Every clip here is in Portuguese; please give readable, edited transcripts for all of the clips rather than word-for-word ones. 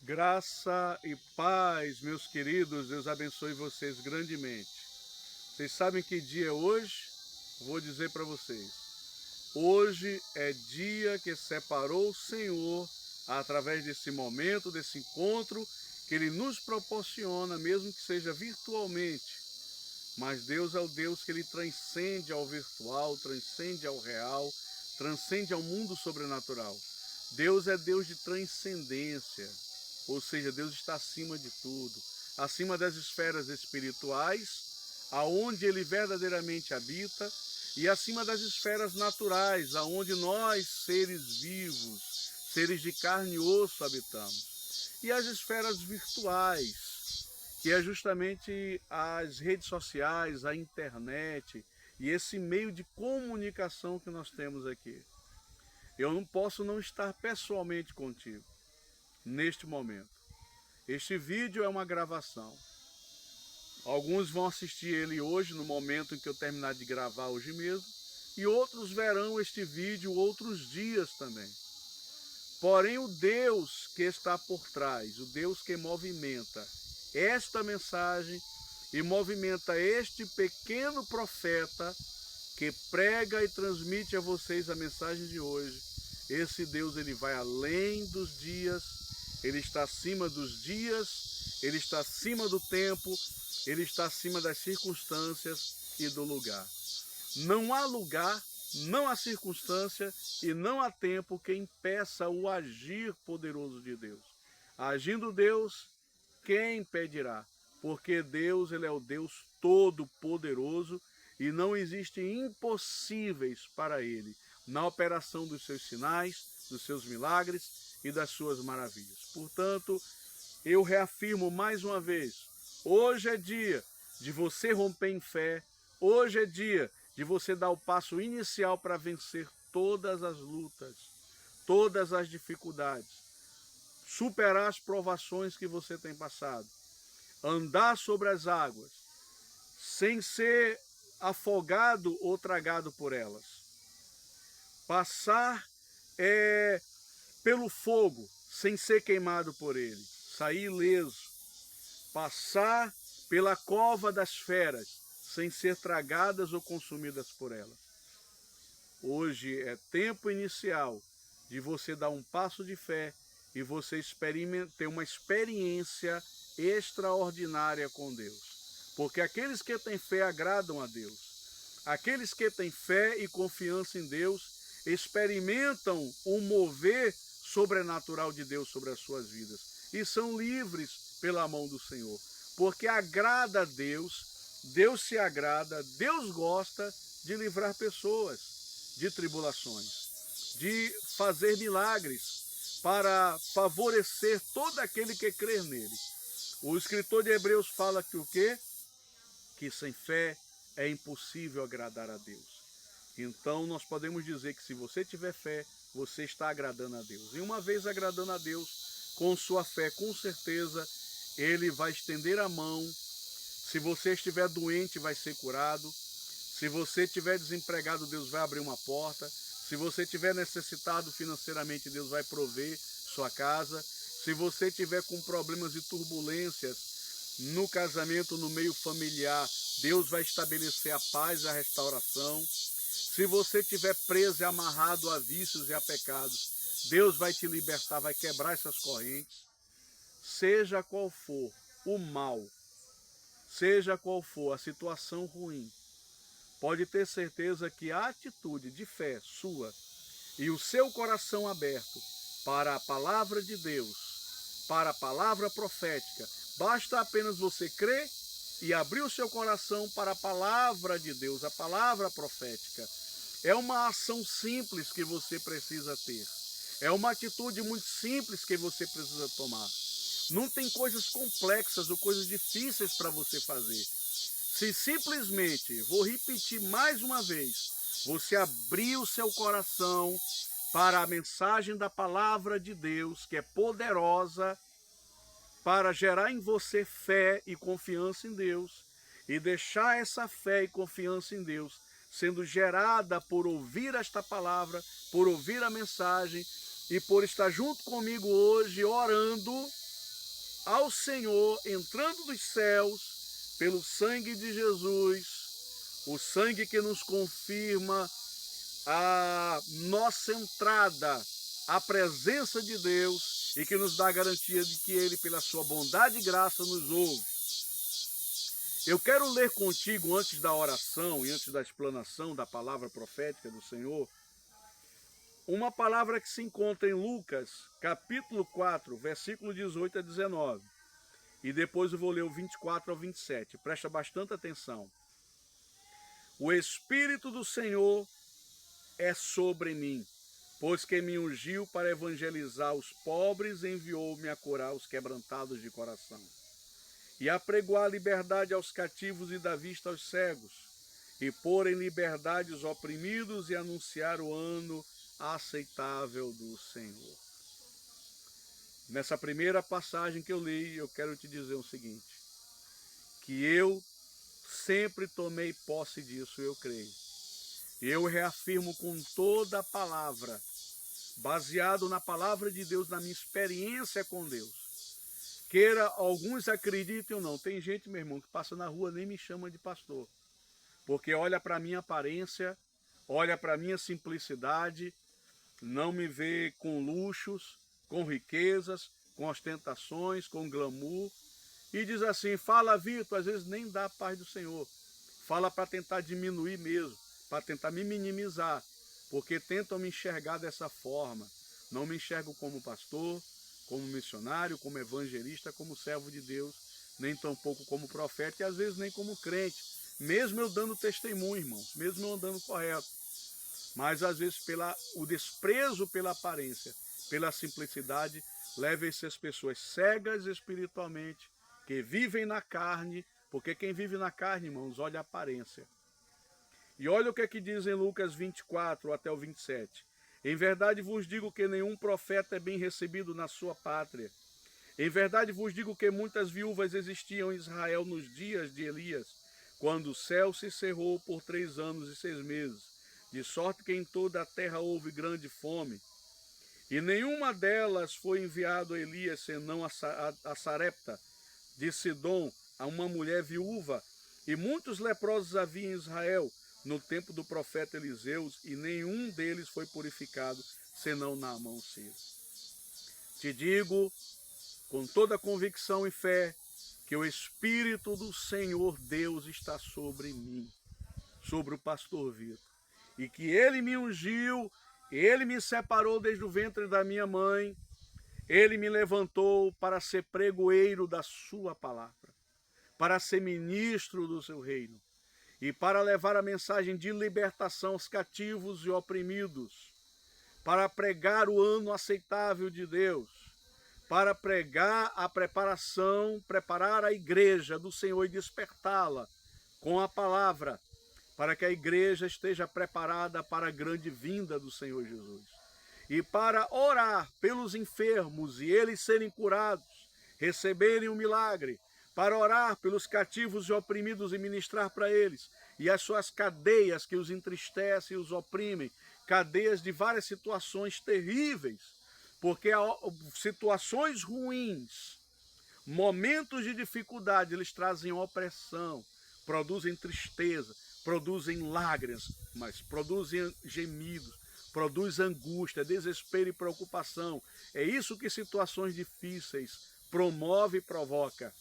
Graça e paz, meus queridos, Deus abençoe vocês grandemente. Vocês sabem que dia é hoje? Vou dizer para vocês. Hoje é dia que separou o Senhor através desse momento, desse encontro que Ele nos proporciona, mesmo que seja virtualmente. Mas Deus é o Deus que Ele transcende ao virtual, transcende ao real, transcende ao mundo sobrenatural. Deus é Deus de transcendência, ou seja, Deus está acima de tudo, acima das esferas espirituais, aonde Ele verdadeiramente habita, e acima das esferas naturais, aonde nós, seres vivos, seres de carne e osso, habitamos. E as esferas virtuais, que é justamente as redes sociais, a internet e esse meio de comunicação que nós temos aqui. Eu não posso não estar pessoalmente contigo neste momento. Este vídeo é uma gravação. Alguns vão assistir ele hoje, no momento em que eu terminar de gravar hoje mesmo, e outros verão este vídeo outros dias também. Porém, o Deus que está por trás, o Deus que movimenta esta mensagem e movimenta este pequeno profeta que prega e transmite a vocês a mensagem de hoje, esse Deus, ele vai além dos dias, ele está acima dos dias, ele está acima do tempo, ele está acima das circunstâncias e do lugar. Não há lugar, não há circunstância e não há tempo que impeça o agir poderoso de Deus. Agindo Deus, quem impedirá? Porque Deus, ele é o Deus todo-poderoso e não existem impossíveis para ele na operação dos seus sinais, dos seus milagres e das suas maravilhas. Portanto, eu reafirmo mais uma vez, hoje é dia de você romper em fé, hoje é dia de você dar o passo inicial para vencer todas as lutas, todas as dificuldades, superar as provações que você tem passado, andar sobre as águas, sem ser afogado ou tragado por elas, passar pelo fogo, sem ser queimado por ele, sair ileso, passar pela cova das feras, sem ser tragadas ou consumidas por elas. Hoje é tempo inicial de você dar um passo de fé e você ter uma experiência extraordinária com Deus. Porque aqueles que têm fé agradam a Deus. Aqueles que têm fé e confiança em Deus experimentam o mover sobrenatural de Deus sobre as suas vidas. E são livres pela mão do Senhor. Porque agrada a Deus, Deus se agrada, Deus gosta de livrar pessoas de tribulações, de fazer milagres para favorecer todo aquele que crer nele. O escritor de Hebreus fala que o quê? Que sem fé é impossível agradar a Deus. Então nós podemos dizer que se você tiver fé, você está agradando a Deus. E uma vez agradando a Deus, com sua fé, com certeza, Ele vai estender a mão. Se você estiver doente, vai ser curado. Se você estiver desempregado, Deus vai abrir uma porta. Se você estiver necessitado financeiramente, Deus vai prover sua casa. Se você estiver com problemas e turbulências no casamento, no meio familiar, Deus vai estabelecer a paz e a restauração. Se você estiver preso e amarrado a vícios e a pecados, Deus vai te libertar, vai quebrar essas correntes. Seja qual for o mal, seja qual for a situação ruim, pode ter certeza que a atitude de fé sua e o seu coração aberto para a palavra de Deus, para a palavra profética, basta apenas você crer e abrir o seu coração para a palavra de Deus, a palavra profética. É uma ação simples que você precisa ter. É uma atitude muito simples que você precisa tomar. Não tem coisas complexas ou coisas difíceis para você fazer. Se simplesmente, vou repetir mais uma vez, você abrir o seu coração para a mensagem da palavra de Deus, que é poderosa, para gerar em você fé e confiança em Deus, e deixar essa fé e confiança em Deus sendo gerada por ouvir esta palavra, por ouvir a mensagem e por estar junto comigo hoje orando, ao Senhor, entrando dos céus, pelo sangue de Jesus, o sangue que nos confirma a nossa entrada à presença de Deus e que nos dá a garantia de que Ele, pela sua bondade e graça, nos ouve. Eu quero ler contigo, antes da oração e antes da explanação da palavra profética do Senhor, uma palavra que se encontra em Lucas, capítulo 4, versículo 18 a 19. E depois eu vou ler o 24 ao 27. Presta bastante atenção. O Espírito do Senhor é sobre mim, pois que me ungiu para evangelizar os pobres e enviou-me a curar os quebrantados de coração, e a pregoar liberdade aos cativos e dar vista aos cegos, e pôr em liberdade os oprimidos e anunciar o ano aceitável do Senhor. Nessa primeira passagem que eu li, eu quero te dizer o seguinte, que eu sempre tomei posse disso, eu creio. Eu reafirmo com toda a palavra, baseado na palavra de Deus, na minha experiência com Deus. Queira alguns acreditem ou não, tem gente, meu irmão, que passa na rua nem me chama de pastor, porque olha para a minha aparência, olha para a minha simplicidade, não me vê com luxos, com riquezas, com ostentações, com glamour, e diz assim, fala Vitor, às vezes nem dá a paz do Senhor, fala para tentar diminuir mesmo, para tentar me minimizar, porque tentam me enxergar dessa forma. Não me enxergo como pastor, como missionário, como evangelista, como servo de Deus, nem tampouco como profeta e às vezes nem como crente, mesmo eu dando testemunho, irmãos, mesmo eu andando correto. Mas às vezes o desprezo pela aparência, pela simplicidade, leva essas pessoas cegas espiritualmente, que vivem na carne, porque quem vive na carne, irmãos, olha a aparência. E olha o que é que diz em Lucas 24 até o 27. Em verdade vos digo que nenhum profeta é bem recebido na sua pátria. Em verdade vos digo que muitas viúvas existiam em Israel nos dias de Elias, quando o céu se cerrou por 3 anos e 6 meses, de sorte que em toda a terra houve grande fome. E nenhuma delas foi enviado a Elias, senão a Sarepta de Sidom, a uma mulher viúva. E muitos leprosos havia em Israel, no tempo do profeta Eliseus, e nenhum deles foi purificado, senão Naamã Sírio. Te digo, com toda convicção e fé, que o Espírito do Senhor Deus está sobre mim, sobre o pastor Vitor, e que Ele me ungiu, Ele me separou desde o ventre da minha mãe, Ele me levantou para ser pregoeiro da sua palavra, para ser ministro do seu reino, e para levar a mensagem de libertação aos cativos e oprimidos, para pregar o ano aceitável de Deus, para pregar a preparação, preparar a igreja do Senhor e despertá-la com a palavra, para que a igreja esteja preparada para a grande vinda do Senhor Jesus. E para orar pelos enfermos e eles serem curados, receberem o milagre, para orar pelos cativos e oprimidos e ministrar para eles, e as suas cadeias que os entristecem e os oprimem, cadeias de várias situações terríveis, porque situações ruins, momentos de dificuldade, eles trazem opressão, produzem tristeza, produzem lágrimas, mas produzem gemidos, produzem angústia, desespero e preocupação. É isso que situações difíceis promove e provoca.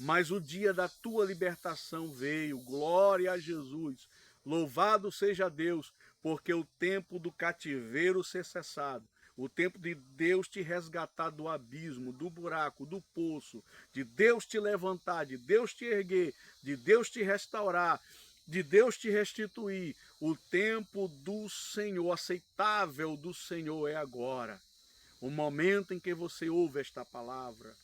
Mas o dia da tua libertação veio, glória a Jesus, louvado seja Deus, porque o tempo do cativeiro ser cessado, o tempo de Deus te resgatar do abismo, do buraco, do poço, de Deus te levantar, de Deus te erguer, de Deus te restaurar, de Deus te restituir, o tempo do Senhor, aceitável do Senhor é agora, o momento em que você ouve esta palavra.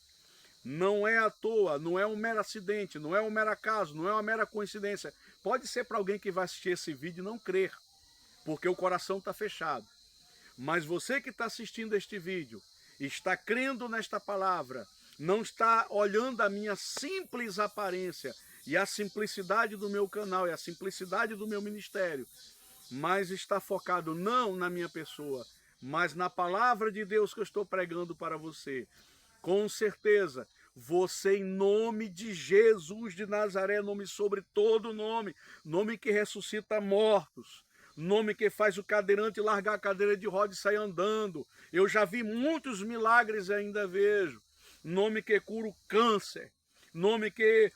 Não é à toa, não é um mero acidente, não é um mero acaso, não é uma mera coincidência. Pode ser para alguém que vai assistir esse vídeo e não crer, porque o coração está fechado. Mas você que está assistindo este vídeo, está crendo nesta palavra, não está olhando a minha simples aparência e a simplicidade do meu canal e a simplicidade do meu ministério, mas está focado não na minha pessoa, mas na palavra de Deus que eu estou pregando para você. Com certeza, você, em nome de Jesus de Nazaré, nome sobre todo nome, nome que ressuscita mortos, nome que faz o cadeirante largar a cadeira de roda e sair andando. Eu já vi muitos milagres e ainda vejo. Nome que cura o câncer, nome que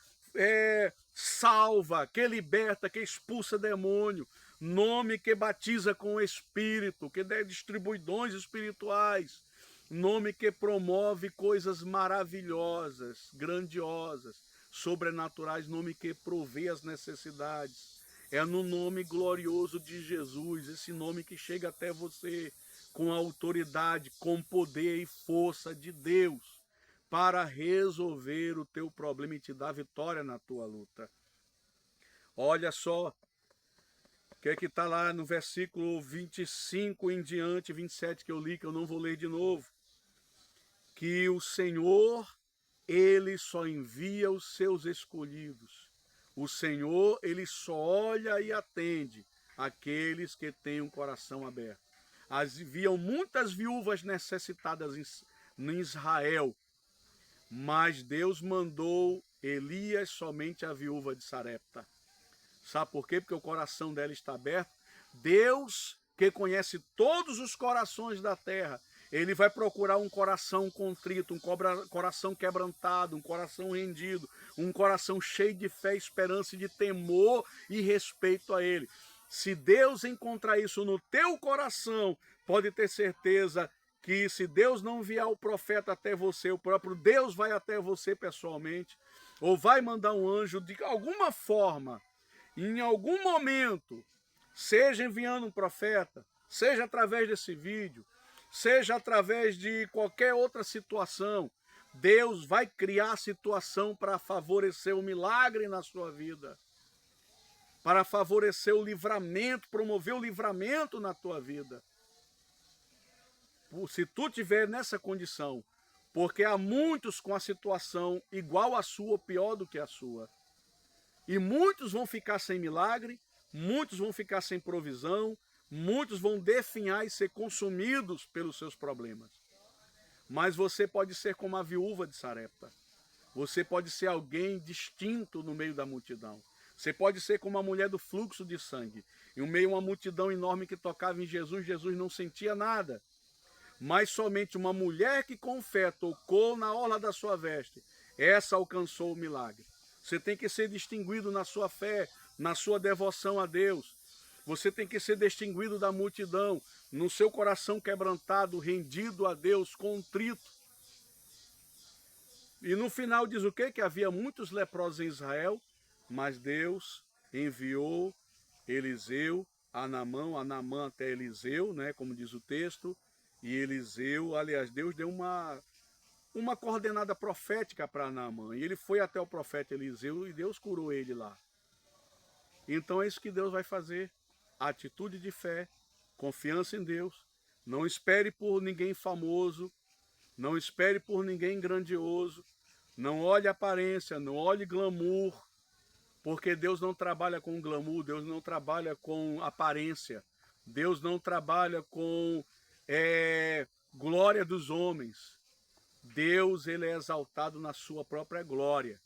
salva, que liberta, que expulsa demônio, nome que batiza com o Espírito, que distribui dons espirituais, nome que promove coisas maravilhosas, grandiosas, sobrenaturais, nome que provê as necessidades. É no nome glorioso de Jesus, esse nome que chega até você com a autoridade, com poder e força de Deus, para resolver o teu problema e te dar vitória na tua luta. Olha só, o que está lá no versículo 25 em diante, 27 que eu li, que eu não vou ler de novo. Que o Senhor, Ele só envia os seus escolhidos. O Senhor, Ele só olha e atende aqueles que têm um coração aberto. Haviam muitas viúvas necessitadas em Israel, mas Deus mandou Elias somente a viúva de Sarepta. Sabe por quê? Porque o coração dela está aberto. Deus, que conhece todos os corações da terra, Ele vai procurar um coração contrito, um coração quebrantado, um coração rendido, um coração cheio de fé, esperança e de temor e respeito a Ele. Se Deus encontrar isso no teu coração, pode ter certeza que se Deus não enviar o profeta até você, o próprio Deus vai até você pessoalmente, ou vai mandar um anjo de alguma forma, em algum momento, seja enviando um profeta, seja através desse vídeo, seja através de qualquer outra situação, Deus vai criar situação para favorecer o milagre na sua vida, para favorecer o livramento, promover o livramento na tua vida. Se tu estiver nessa condição, porque há muitos com a situação igual à sua ou pior do que a sua. E muitos vão ficar sem milagre, muitos vão ficar sem provisão, muitos vão definhar e ser consumidos pelos seus problemas. Mas você pode ser como a viúva de Sarepta. Você pode ser alguém distinto no meio da multidão. Você pode ser como a mulher do fluxo de sangue. Em meio a uma multidão enorme que tocava em Jesus, Jesus não sentia nada. Mas somente uma mulher que com fé tocou na orla da sua veste, essa alcançou o milagre. Você tem que ser distinguido na sua fé, na sua devoção a Deus. Você tem que ser distinguido da multidão, no seu coração quebrantado, rendido a Deus, contrito. E no final diz o quê? Que havia muitos leprosos em Israel, mas Deus enviou Eliseu a Naamã até Eliseu, né, como diz o texto, e Eliseu, aliás, Deus deu uma coordenada profética para Naamã, e ele foi até o profeta Eliseu e Deus curou ele lá. Então é isso que Deus vai fazer, atitude de fé, confiança em Deus, não espere por ninguém famoso, não espere por ninguém grandioso, não olhe aparência, não olhe glamour, porque Deus não trabalha com glamour, Deus não trabalha com aparência, Deus não trabalha com glória dos homens. Deus, ele é exaltado na sua própria glória.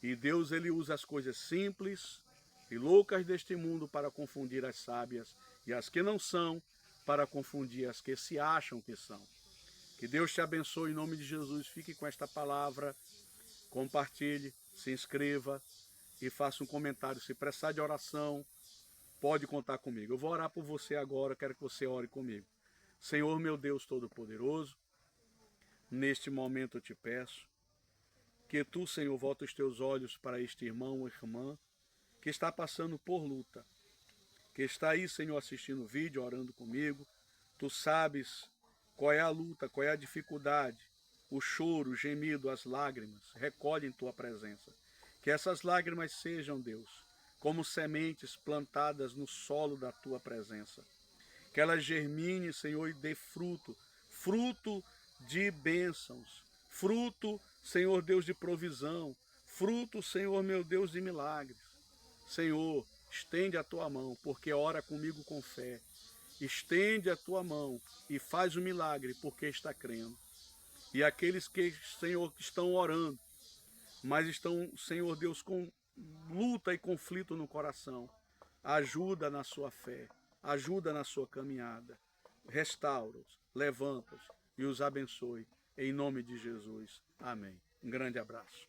E Deus, ele usa as coisas simples e loucas deste mundo para confundir as sábias, e as que não são, para confundir as que se acham que são. Que Deus te abençoe em nome de Jesus. Fique com esta palavra, compartilhe, se inscreva e faça um comentário. Se precisar de oração, pode contar comigo. Eu vou orar por você agora, quero que você ore comigo. Senhor, meu Deus Todo-Poderoso, neste momento eu te peço que tu, Senhor, volta os teus olhos para este irmão ou irmã que está passando por luta, que está aí, Senhor, assistindo o vídeo, orando comigo. Tu sabes qual é a luta, qual é a dificuldade, o choro, o gemido, as lágrimas. Recolhe em tua presença. Que essas lágrimas sejam, Deus, como sementes plantadas no solo da tua presença. Que elas germine, Senhor, e dê fruto, fruto de bênçãos, fruto, Senhor Deus, de provisão, fruto, Senhor, meu Deus, de milagres. Senhor, estende a tua mão, porque ora comigo com fé. Estende a tua mão e faz o milagre, porque está crendo. E aqueles que, Senhor, que estão orando, mas estão, Senhor Deus, com luta e conflito no coração, ajuda na sua fé, ajuda na sua caminhada, restaura-os, levanta-os e os abençoe, em nome de Jesus. Amém. Um grande abraço.